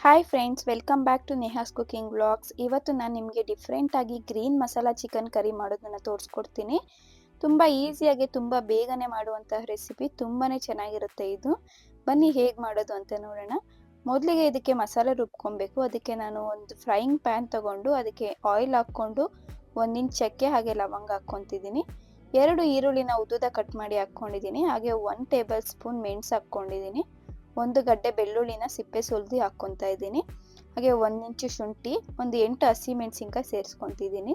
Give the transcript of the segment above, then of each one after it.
Hi friends, welcome back to Neha's cooking vlogs. ಇವತ್ತು ನಾನು ನಿಮಗೆ ಡಿಫ್ರೆಂಟಾಗಿ ಗ್ರೀನ್ ಮಸಾಲಾ ಚಿಕನ್ ಕರಿ ಮಾಡೋದನ್ನು ತೋರಿಸ್ಕೊಡ್ತೀನಿ. ತುಂಬ ಈಸಿಯಾಗಿ ತುಂಬ ಬೇಗನೆ ಮಾಡುವಂತಹ ರೆಸಿಪಿ. ತುಂಬಾ ಚೆನ್ನಾಗಿರುತ್ತೆ ಇದು. ಬನ್ನಿ ಹೇಗೆ ಮಾಡೋದು ಅಂತ ನೋಡೋಣ. ಮೊದಲಿಗೆ ಇದಕ್ಕೆ ಮಸಾಲೆ ರುಬ್ಕೊಬೇಕು. ಅದಕ್ಕೆ ನಾನು ಒಂದು ಫ್ರೈಯಿಂಗ್ ಪ್ಯಾನ್ ತೊಗೊಂಡು ಅದಕ್ಕೆ ಆಯಿಲ್ ಹಾಕ್ಕೊಂಡು 1 ಇಂಚ್ ಚಕ್ಕೆ ಹಾಗೆ ಲವಂಗ ಹಾಕ್ಕೊತಿದ್ದೀನಿ. 2 ಈರುಳ್ಳಿನ ಉದ್ದುದ ಕಟ್ ಮಾಡಿ ಹಾಕ್ಕೊಂಡಿದ್ದೀನಿ. ಹಾಗೆ 1 ಟೇಬಲ್ ಸ್ಪೂನ್ ಮೆಣಸು ಹಾಕ್ಕೊಂಡಿದ್ದೀನಿ. 1 ಗಡ್ಡೆ ಬೆಳ್ಳುಳ್ಳಿನ ಸಿಪ್ಪೆ ಸುಲಿದು ಹಾಕ್ಕೊತಾ ಇದ್ದೀನಿ. ಹಾಗೆ 1 ಇಂಚು ಶುಂಠಿ, ಒಂದು 8 ಹಸಿಮೆಣಸಿನ್ಕಾಯಿ ಸೇರಿಸ್ಕೊತಿದ್ದೀನಿ.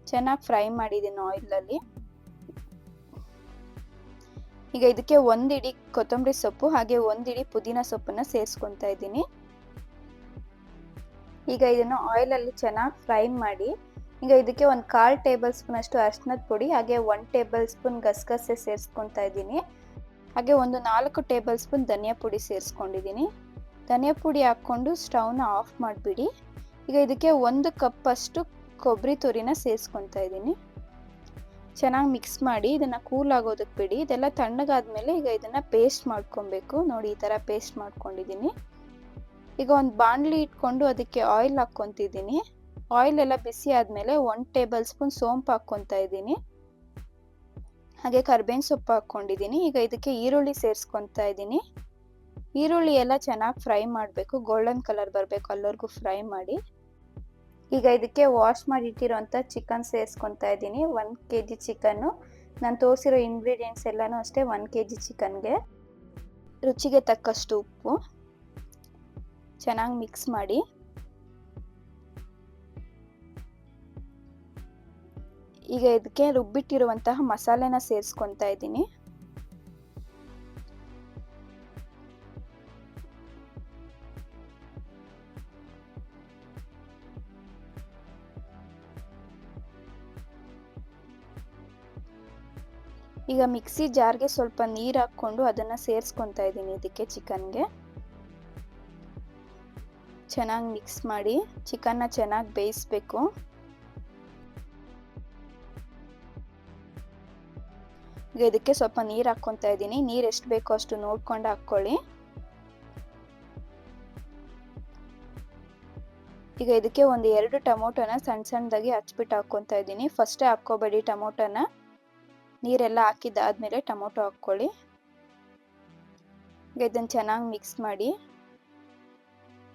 ಚೆನ್ನಾಗಿ ಫ್ರೈ ಮಾಡಿದ್ದೀನಿ ಆಯಿಲಲ್ಲಿ. ಈಗ ಇದಕ್ಕೆ 1 ಇಡಿ ಕೊತ್ತಂಬರಿ ಸೊಪ್ಪು ಹಾಗೆ 1 ಇಡಿ ಪುದೀನ ಸೊಪ್ಪನ್ನು ಸೇರಿಸ್ಕೊತಾ ಇದ್ದೀನಿ. ಈಗ ಇದನ್ನು ಆಯಿಲಲ್ಲಿ ಚೆನ್ನಾಗಿ ಫ್ರೈ ಮಾಡಿ ಈಗ ಇದಕ್ಕೆ 1/4 ಟೇಬಲ್ ಸ್ಪೂನ್ ಅಷ್ಟು ಅರಿಶಿನದ ಪುಡಿ ಹಾಗೆ 1 ಟೇಬಲ್ ಸ್ಪೂನ್ ಗಸಗಸೆ ಸೇರಿಸ್ಕೊತಾ ಇದ್ದೀನಿ. ಹಾಗೆ ಒಂದು 4 ಟೇಬಲ್ ಸ್ಪೂನ್ ಧನಿಯಾ ಪುಡಿ ಸೇರಿಸ್ಕೊಂಡಿದ್ದೀನಿ. ಧನಿಯಾ ಪುಡಿ ಹಾಕ್ಕೊಂಡು ಸ್ಟವ್ನ ಆಫ್ ಮಾಡಿಬಿಡಿ. ಈಗ ಇದಕ್ಕೆ 1 ಕಪ್ ಅಷ್ಟು ಕೊಬ್ಬರಿ ತುರಿನ ಸೇರಿಸ್ಕೊತಾ ಇದ್ದೀನಿ. ಚೆನ್ನಾಗಿ ಮಿಕ್ಸ್ ಮಾಡಿ ಇದನ್ನು ಕೂಲ್ ಆಗೋದಕ್ಕೆ ಬಿಡಿ. ಇದೆಲ್ಲ ತಣ್ಣಗಾದ್ಮೇಲೆ ಈಗ ಇದನ್ನು ಪೇಸ್ಟ್ ಮಾಡ್ಕೊಬೇಕು. ನೋಡಿ, ಈ ಥರ ಪೇಸ್ಟ್ ಮಾಡ್ಕೊಂಡಿದ್ದೀನಿ. ಈಗ ಒಂದು ಬಾಣಲಿ ಇಟ್ಕೊಂಡು ಅದಕ್ಕೆ ಆಯಿಲ್ ಹಾಕ್ಕೊತಿದ್ದೀನಿ. ಆಯಿಲ್ ಎಲ್ಲ ಬಿಸಿ ಆದಮೇಲೆ 1 ಟೇಬಲ್ ಸ್ಪೂನ್ ಸೋಂಪು ಹಾಕ್ಕೊತಾ ಇದ್ದೀನಿ. ಹಾಗೆ ಕರಿಬೇವಿನ ಸೊಪ್ಪು ಹಾಕ್ಕೊಂಡಿದ್ದೀನಿ. ಈಗ ಇದಕ್ಕೆ ಈರುಳ್ಳಿ ಸೇರಿಸ್ಕೊತಾ ಇದ್ದೀನಿ. ಈರುಳ್ಳಿ ಎಲ್ಲ ಚೆನ್ನಾಗಿ ಫ್ರೈ ಮಾಡಬೇಕು, ಗೋಲ್ಡನ್ ಕಲರ್ ಬರಬೇಕು, ಅಲ್ಲಿವರೆಗೂ ಫ್ರೈ ಮಾಡಿ. ಈಗ ಇದಕ್ಕೆ ವಾಶ್ ಮಾಡಿ ಇಟ್ಟಿರೋಂಥ ಚಿಕನ್ ಸೇರಿಸ್ಕೊತಾ ಇದ್ದೀನಿ. 1 kg ಚಿಕನ್ನು. ನಾನು ತೋರಿಸಿರೋ ಇಂಗ್ರೀಡಿಯೆಂಟ್ಸ್ ಎಲ್ಲನೂ ಅಷ್ಟೇ 1 kg ಚಿಕನ್ಗೆ. ರುಚಿಗೆ ತಕ್ಕಷ್ಟು ಉಪ್ಪು. ಚೆನ್ನಾಗಿ ಮಿಕ್ಸ್ ಮಾಡಿ. ಈಗ ಇದಕ್ಕೆ ರುಬ್ಬಿಟ್ಟಿರುವಂತಹ ಮಸಾಲೆನ ಸೇರಿಸ್ಕೊತಾ ಇದ್ದೀನಿ. ಈಗ ಮಿಕ್ಸಿ ಜಾರ್ಗೆ ಸ್ವಲ್ಪ ನೀರು ಹಾಕ್ಕೊಂಡು ಅದನ್ನು ಸೇರಿಸ್ಕೊತಾ ಇದ್ದೀನಿ ಇದಕ್ಕೆ ಚಿಕನ್ಗೆ. ಚೆನ್ನಾಗಿ ಮಿಕ್ಸ್ ಮಾಡಿ ಚಿಕನ್ನ ಚೆನ್ನಾಗಿ ಬೇಯಿಸಬೇಕು. ಈಗ ಇದಕ್ಕೆ ಸ್ವಲ್ಪ ನೀರು ಹಾಕ್ಕೊತಾ ಇದ್ದೀನಿ. ನೀರು ಎಷ್ಟು ಬೇಕೋ ಅಷ್ಟು ನೋಡ್ಕೊಂಡು ಹಾಕ್ಕೊಳ್ಳಿ. ಈಗ ಇದಕ್ಕೆ ಒಂದು 2 ಟೊಮೊಟೊನ ಸಣ್ಣ ಸಣ್ಣದಾಗಿ ಹಚ್ಬಿಟ್ಟು ಹಾಕ್ಕೊತಾ ಇದ್ದೀನಿ. ಫಸ್ಟೇ ಹಾಕ್ಕೋಬೇಡಿ ಟೊಮೊಟೊನ. ನೀರೆಲ್ಲ ಹಾಕಿದ್ದಾದ್ಮೇಲೆ ಟೊಮೊಟೊ ಹಾಕ್ಕೊಳ್ಳಿ. ಈಗ ಇದನ್ನು ಚೆನ್ನಾಗಿ ಮಿಕ್ಸ್ ಮಾಡಿ.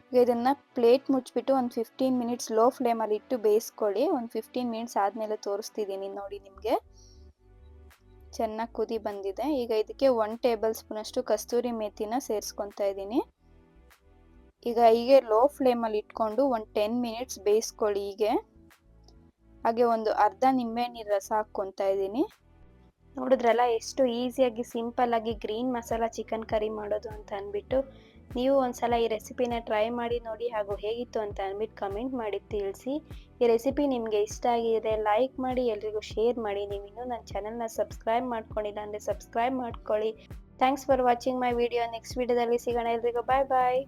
ಈಗ ಇದನ್ನು ಪ್ಲೇಟ್ ಮುಚ್ಚಿಬಿಟ್ಟು ಒಂದು 15 ಮಿನಿಟ್ಸ್ ಲೋ ಫ್ಲೇಮಲ್ಲಿ ಇಟ್ಟು ಬೇಯಿಸ್ಕೊಳ್ಳಿ. ಒಂದು 15 ಮಿನಿಟ್ಸ್ ಆದಮೇಲೆ ತೋರಿಸ್ತಿದ್ದೀನಿ ನೋಡಿ ನಿಮಗೆ. ಚೆನ್ನಾಗಿ ಕುದಿ ಬಂದಿದೆ. ಈಗ ಇದಕ್ಕೆ 1 ಟೇಬಲ್ ಸ್ಪೂನ್ ಅಷ್ಟು ಕಸ್ತೂರಿ ಮೇಥಿನ ಸೇರಿಸ್ಕೊತಾ ಇದ್ದೀನಿ. ಈಗ ಹೀಗೆ ಲೋ ಫ್ಲೇಮಲ್ಲಿ ಇಟ್ಕೊಂಡು ಒಂದು 10 ಮಿನಿಟ್ಸ್ ಬೇಯಿಸ್ಕೊಳ್ಳಿ ಹೀಗೆ. ಹಾಗೆ ಒಂದು ಅರ್ಧ ನಿಂಬೆಹಣ್ಣಿನ ರಸ ಹಾಕ್ಕೊತಾ ಇದ್ದೀನಿ. ನೋಡಿದ್ರಲ್ಲ ಎಷ್ಟು ಈಸಿಯಾಗಿ ಸಿಂಪಲ್ಲಾಗಿ ಗ್ರೀನ್ ಮಸಾಲಾ ಚಿಕನ್ ಕರಿ ಮಾಡೋದು ಅಂತ ಅಂದ್ಬಿಟ್ಟು. ನೀವು ಒಂದ್ಸಲ ಈ ರೆಸಿಪಿನ ಟ್ರೈ ಮಾಡಿ ನೋಡಿ, ಹಾಗೂ ಹೇಗಿತ್ತು ಅಂತ ಅಂದ್ಬಿಟ್ಟು ಕಮೆಂಟ್ ಮಾಡಿ ತಿಳಿಸಿ. ಈ ರೆಸಿಪಿ ನಿಮಗೆ ಇಷ್ಟ ಆಗಿದೆ ಲೈಕ್ ಮಾಡಿ, ಎಲ್ರಿಗೂ ಶೇರ್ ಮಾಡಿ. ನೀವು ಇನ್ನೂ ನನ್ನ ಚಾನಲ್ನ ಸಬ್ಸ್ಕ್ರೈಬ್ ಮಾಡ್ಕೊಂಡಿಲ್ಲ ಅಂದರೆ ಸಬ್ಸ್ಕ್ರೈಬ್ ಮಾಡ್ಕೊಳ್ಳಿ. Thanks for watching my video. Next ವಿಡಿಯೋದಲ್ಲಿ ಸಿಗೋಣ. ಎಲ್ರಿಗೂ ಬಾಯ್ ಬಾಯ್.